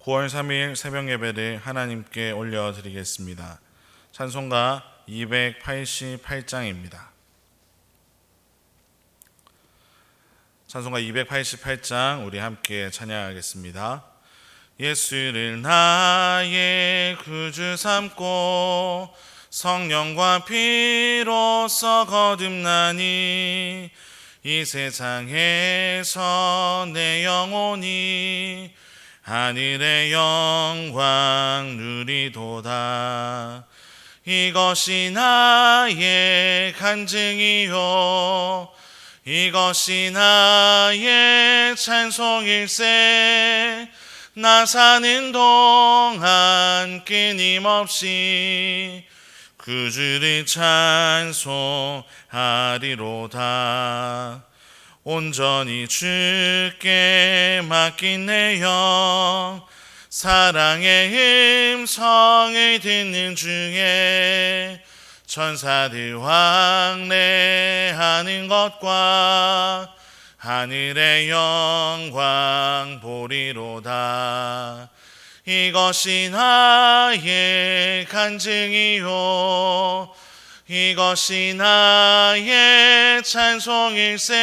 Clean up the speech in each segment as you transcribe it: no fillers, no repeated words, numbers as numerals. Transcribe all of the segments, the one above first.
9월 3일 새벽 예배를 하나님께 올려드리겠습니다. 찬송가 288장입니다. 찬송가 288장 우리 함께 찬양하겠습니다. 예수를 나의 구주 삼고 성령과 피로써 거듭나니 이 세상에서 내 영혼이 하늘의 영광 누리도다. 이것이 나의 간증이요 이것이 나의 찬송일세. 나 사는 동안 끊임없이 구주를 찬송하리로다. 온전히 주께 맡긴 내 영 사랑의 음성을 듣는 중에 천사들 왕래하는 것과 하늘의 영광 보리로다. 이것이 나의 간증이요 이것이 나의 찬송일세.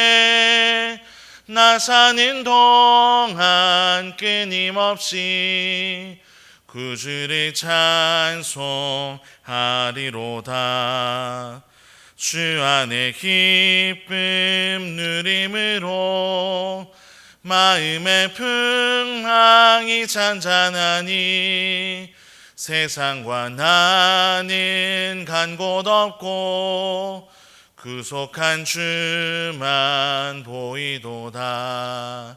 나 사는 동안 끊임없이 구주를 찬송하리로다. 주 안에 기쁨 누림으로 마음의 풍랑이 잔잔하니 세상과 나는 간 곳 없고 구속한 주만 보이도다.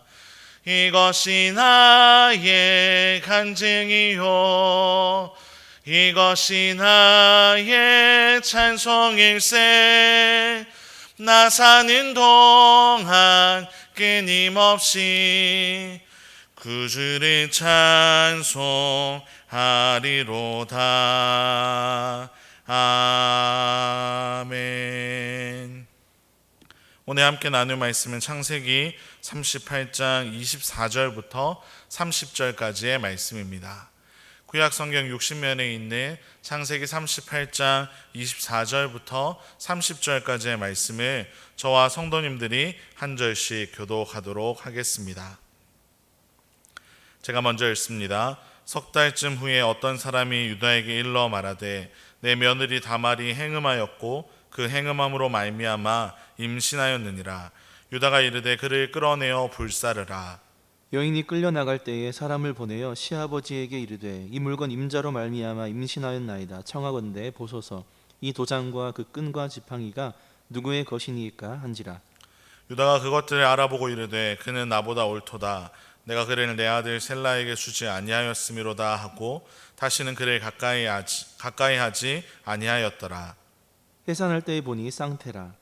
이것이 나의 간증이요 이것이 나의 찬송일세. 나 사는 동안 끊임없이 구주를 찬송하리로다. 아멘. 오늘 함께 나눌 말씀은 창세기 38장 24절부터 30절까지의 말씀입니다. 구약 성경 60면에 있는 창세기 38장 24절부터 30절까지의 말씀을 저와 성도님들이 한 절씩 교독하도록 하겠습니다. 제가 먼저 읽습니다. 석 달쯤 후에 어떤 사람이 유다에게 일러 말하되 내 며느리 다말이 행음하였고 그 행음함으로 말미암아 임신하였느니라. 유다가 이르되 그를 끌어내어 불사르라. 여인이 끌려나갈 때에 사람을 보내어 시아버지에게 이르되 이 물건 임자로 말미암아 임신하였나이다. 청하건대 보소서. 이 도장과 그 끈과 지팡이가 누구의 것이니까 한지라. 유다가 그것들을 알아보고 이르되 그는 나보다 옳도다. 내가 그를 내 아들 셀라에게 주지 아니하였음이로다 하고 다시는 그를 가까이 하지 아니하였더라. 해산할 때에 보니 쌍태라.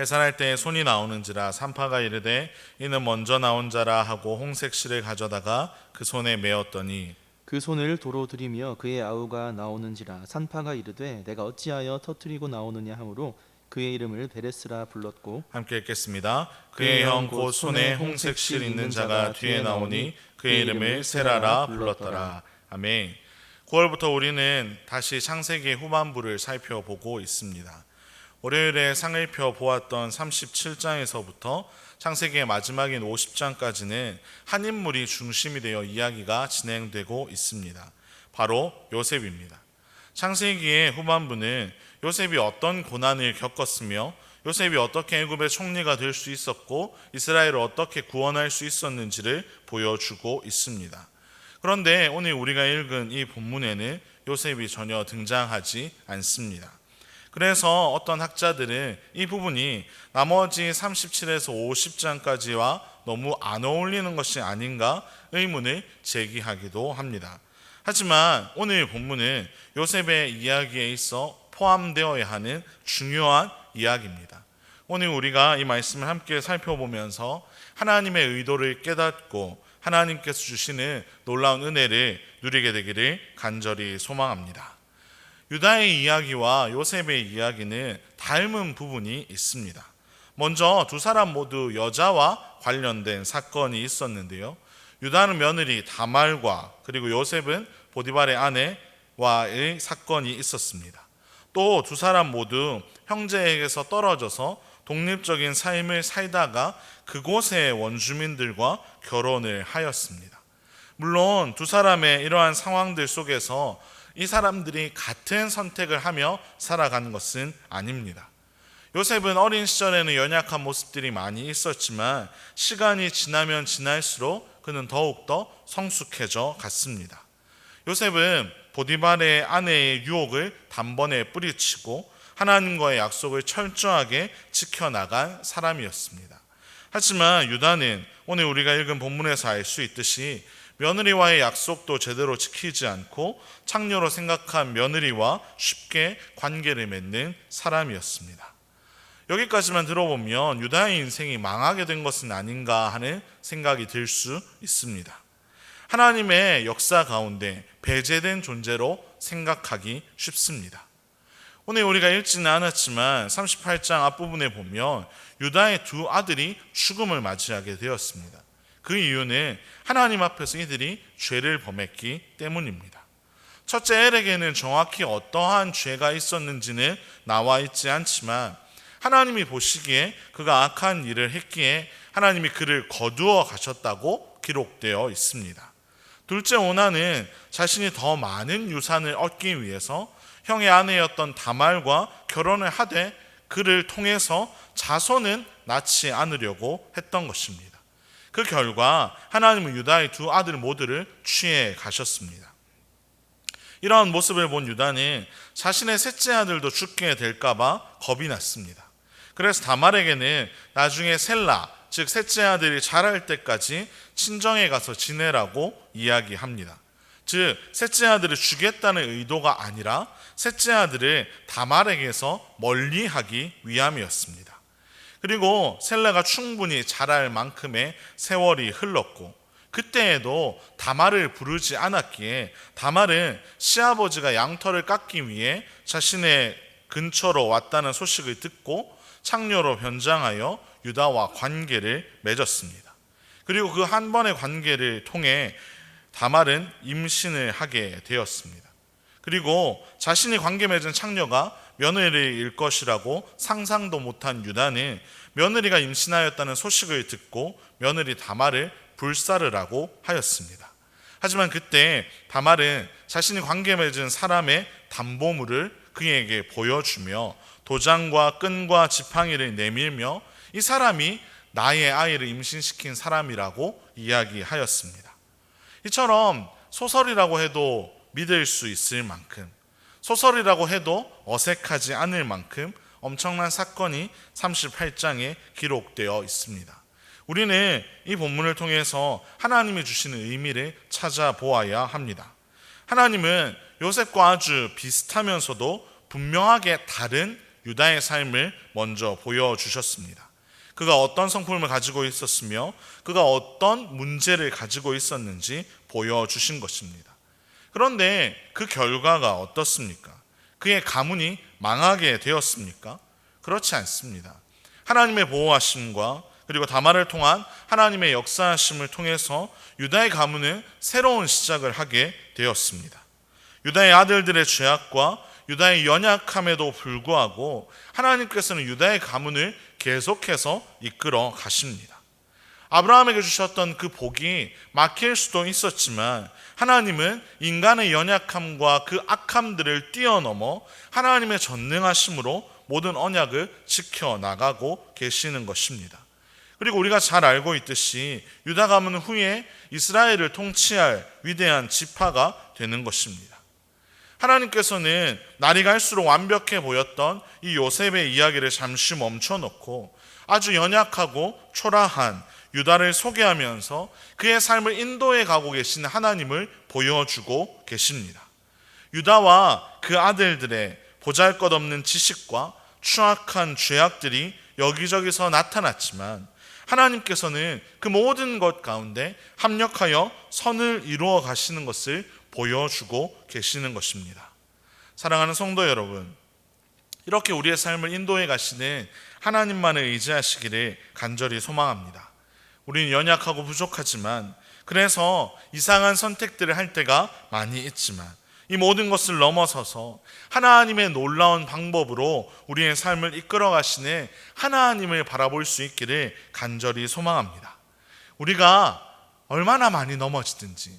해산할 때에 손이 나오는지라. 산파가 이르되 이는 먼저 나온 자라 하고 홍색 실을 가져다가 그 손에 메었더니 그 손을 도로 들이며 그의 아우가 나오는지라. 산파가 이르되 내가 어찌하여 터뜨리고 나오느냐 하므로 그의 이름을 베레스라 불렀고. 함께 읽겠습니다. 그의 형 곧 손에 홍색 실 있는 자가 뒤에 나오니 그의 이름을 세라라 불렀더라. 아멘. 9월부터 우리는 다시 창세기의 후반부를 살펴보고 있습니다. 월요일에 상일표 보았던 37장에서부터 창세기의 마지막인 50장까지는 한 인물이 중심이 되어 이야기가 진행되고 있습니다. 바로 요셉입니다. 창세기의 후반부는 요셉이 어떤 고난을 겪었으며 요셉이 어떻게 애굽의 총리가 될 수 있었고 이스라엘을 어떻게 구원할 수 있었는지를 보여주고 있습니다. 그런데 오늘 우리가 읽은 이 본문에는 요셉이 전혀 등장하지 않습니다. 그래서 어떤 학자들은 이 부분이 나머지 37에서 50장까지와 너무 안 어울리는 것이 아닌가 의문을 제기하기도 합니다. 하지만 오늘 본문은 요셉의 이야기에 있어 포함되어야 하는 중요한 이야기입니다. 오늘 우리가 이 말씀을 함께 살펴보면서 하나님의 의도를 깨닫고 하나님께서 주시는 놀라운 은혜를 누리게 되기를 간절히 소망합니다. 유다의 이야기와 요셉의 이야기는 닮은 부분이 있습니다. 먼저 두 사람 모두 여자와 관련된 사건이 있었는데요. 유다는 며느리 다말과 그리고 요셉은 보디발의 아내와의 사건이 있었습니다. 또 두 사람 모두 형제에게서 떨어져서 독립적인 삶을 살다가 그곳의 원주민들과 결혼을 하였습니다. 물론 두 사람의 이러한 상황들 속에서 이 사람들이 같은 선택을 하며 살아가는 것은 아닙니다. 요셉은 어린 시절에는 연약한 모습들이 많이 있었지만 시간이 지나면 지날수록 그는 더욱더 성숙해져 갔습니다. 요셉은 보디발의 아내의 유혹을 단번에 뿌리치고 하나님과의 약속을 철저하게 지켜나간 사람이었습니다. 하지만 유다는 오늘 우리가 읽은 본문에서 알 수 있듯이 며느리와의 약속도 제대로 지키지 않고 창녀로 생각한 며느리와 쉽게 관계를 맺는 사람이었습니다. 여기까지만 들어보면 유다의 인생이 망하게 된 것은 아닌가 하는 생각이 들 수 있습니다. 하나님의 역사 가운데 배제된 존재로 생각하기 쉽습니다. 오늘 우리가 읽지는 않았지만 38장 앞부분에 보면 유다의 두 아들이 죽음을 맞이하게 되었습니다. 그 이유는 하나님 앞에서 이들이 죄를 범했기 때문입니다. 첫째 엘에게는 정확히 어떠한 죄가 있었는지는 나와 있지 않지만 하나님이 보시기에 그가 악한 일을 했기에 하나님이 그를 거두어 가셨다고 기록되어 있습니다. 둘째 오나는 자신이 더 많은 유산을 얻기 위해서 형의 아내였던 다말과 결혼을 하되 그를 통해서 자손은 낳지 않으려고 했던 것입니다. 그 결과 하나님은 유다의 두 아들 모두를 취해 가셨습니다. 이러한 모습을 본 유다는 자신의 셋째 아들도 죽게 될까 봐 겁이 났습니다. 그래서 다말에게는 나중에 셀라, 즉 셋째 아들이 자랄 때까지 친정에 가서 지내라고 이야기합니다. 즉 셋째 아들을 주겠다는 의도가 아니라 셋째 아들을 다말에게서 멀리하기 위함이었습니다. 그리고 셀라가 충분히 자랄 만큼의 세월이 흘렀고 그때에도 다말을 부르지 않았기에 다말은 시아버지가 양털을 깎기 위해 자신의 근처로 왔다는 소식을 듣고 창녀로 변장하여 유다와 관계를 맺었습니다. 그리고 그 한 번의 관계를 통해 다말은 임신을 하게 되었습니다. 그리고 자신이 관계 맺은 창녀가 며느리일 것이라고 상상도 못한 유다는 며느리가 임신하였다는 소식을 듣고 며느리 다말을 불사르라고 하였습니다. 하지만 그때 다말은 자신이 관계 맺은 사람의 담보물을 그에게 보여주며 도장과 끈과 지팡이를 내밀며 이 사람이 나의 아이를 임신시킨 사람이라고 이야기하였습니다. 이처럼 소설이라고 해도 믿을 수 있을 만큼, 소설이라고 해도 어색하지 않을 만큼 엄청난 사건이 38장에 기록되어 있습니다. 우리는 이 본문을 통해서 하나님이 주시는 의미를 찾아보아야 합니다. 하나님은 요셉과 아주 비슷하면서도 분명하게 다른 유다의 삶을 먼저 보여주셨습니다. 그가 어떤 성품을 가지고 있었으며 그가 어떤 문제를 가지고 있었는지 보여주신 것입니다. 그런데 그 결과가 어떻습니까? 그의 가문이 망하게 되었습니까? 그렇지 않습니다. 하나님의 보호하심과 그리고 다말을 통한 하나님의 역사하심을 통해서 유다의 가문은 새로운 시작을 하게 되었습니다. 유다의 아들들의 죄악과 유다의 연약함에도 불구하고 하나님께서는 유다의 가문을 계속해서 이끌어 가십니다. 아브라함에게 주셨던 그 복이 막힐 수도 있었지만 하나님은 인간의 연약함과 그 악함들을 뛰어넘어 하나님의 전능하심으로 모든 언약을 지켜나가고 계시는 것입니다. 그리고 우리가 잘 알고 있듯이 유다 가문은 후에 이스라엘을 통치할 위대한 지파가 되는 것입니다. 하나님께서는 날이 갈수록 완벽해 보였던 이 요셉의 이야기를 잠시 멈춰놓고 아주 연약하고 초라한 유다를 소개하면서 그의 삶을 인도해 가고 계신 하나님을 보여주고 계십니다. 유다와 그 아들들의 보잘것없는 지식과 추악한 죄악들이 여기저기서 나타났지만 하나님께서는 그 모든 것 가운데 합력하여 선을 이루어 가시는 것을 보여주고 계시는 것입니다. 사랑하는 성도 여러분, 이렇게 우리의 삶을 인도해 가시는 하나님만을 의지하시기를 간절히 소망합니다. 우리는 연약하고 부족하지만 그래서 이상한 선택들을 할 때가 많이 있지만 이 모든 것을 넘어서서 하나님의 놀라운 방법으로 우리의 삶을 이끌어 가시는 하나님을 바라볼 수 있기를 간절히 소망합니다. 우리가 얼마나 많이 넘어지든지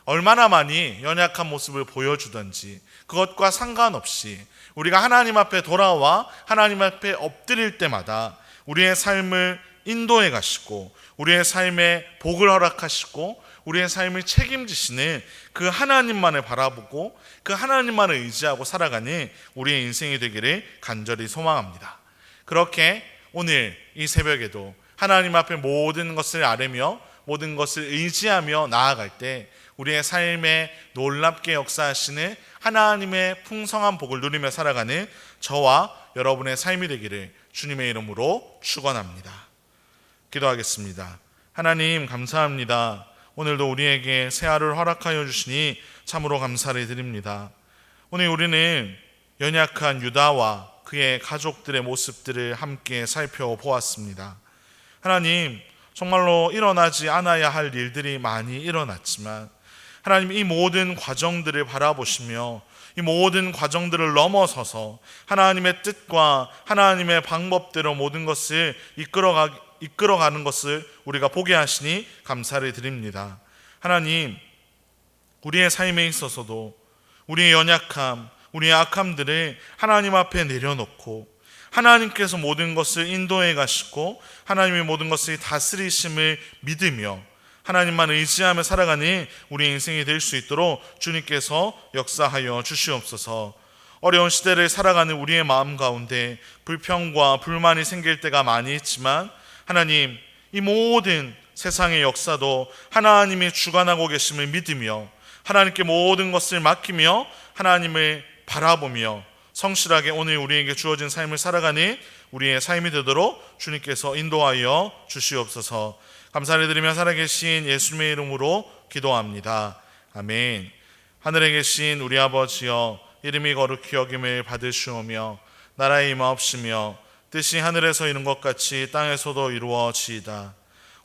얼마나 많이 연약한 모습을 보여주든지 그것과 상관없이 우리가 하나님 앞에 돌아와 하나님 앞에 엎드릴 때마다 우리의 삶을 인도해 가시고 우리의 삶에 복을 허락하시고 우리의 삶을 책임지시는 그 하나님만을 바라보고 그 하나님만을 의지하고 살아가는 우리의 인생이 되기를 간절히 소망합니다. 그렇게 오늘 이 새벽에도 하나님 앞에 모든 것을 아뢰며 모든 것을 의지하며 나아갈 때 우리의 삶에 놀랍게 역사하시는 하나님의 풍성한 복을 누리며 살아가는 저와 여러분의 삶이 되기를 주님의 이름으로 축원합니다. 기도하겠습니다. 하나님 감사합니다. 오늘도 우리에게 새 하루를 허락하여 주시니 참으로 감사를 드립니다. 오늘 우리는 연약한 유다와 그의 가족들의 모습들을 함께 살펴보았습니다. 하나님, 정말로 일어나지 않아야 할 일들이 많이 일어났지만 하나님 이 모든 과정들을 바라보시며 이 모든 과정들을 넘어서서 하나님의 뜻과 하나님의 방법대로 모든 것을 이끌어가는 것을 우리가 보게 하시니 감사를 드립니다. 하나님, 우리의 삶에 있어서도 우리의 연약함, 우리의 악함들을 하나님 앞에 내려놓고 하나님께서 모든 것을 인도해 가시고 하나님의 모든 것을 다스리심을 믿으며 하나님만 의지하며 살아가는 우리 인생이 될 수 있도록 주님께서 역사하여 주시옵소서. 어려운 시대를 살아가는 우리의 마음 가운데 불평과 불만이 생길 때가 많이 있지만 하나님, 이 모든 세상의 역사도 하나님이 주관하고 계심을 믿으며 하나님께 모든 것을 맡기며 하나님을 바라보며 성실하게 오늘 우리에게 주어진 삶을 살아가는 우리의 삶이 되도록 주님께서 인도하여 주시옵소서. 감사를 드리며 살아계신 예수님의 이름으로 기도합니다. 아멘. 하늘에 계신 우리 아버지여, 이름이 거룩히 여김을 받으시오며 나라의 임하옵시며 뜻이 하늘에서 이룬 것 같이 땅에서도 이루어지이다.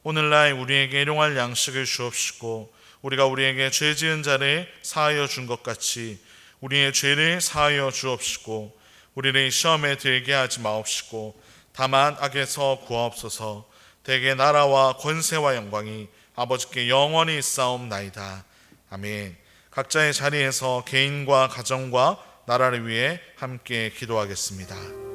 오늘날 우리에게 일용할 양식을 주옵시고 우리가 우리에게 죄 지은 자를 사하여 준 것 같이 우리의 죄를 사하여 주옵시고 우리를 시험에 들게 하지 마옵시고 다만 악에서 구하옵소서. 대개 나라와 권세와 영광이 아버지께 영원히 있사옵나이다. 아멘. 각자의 자리에서 개인과 가정과 나라를 위해 함께 기도하겠습니다.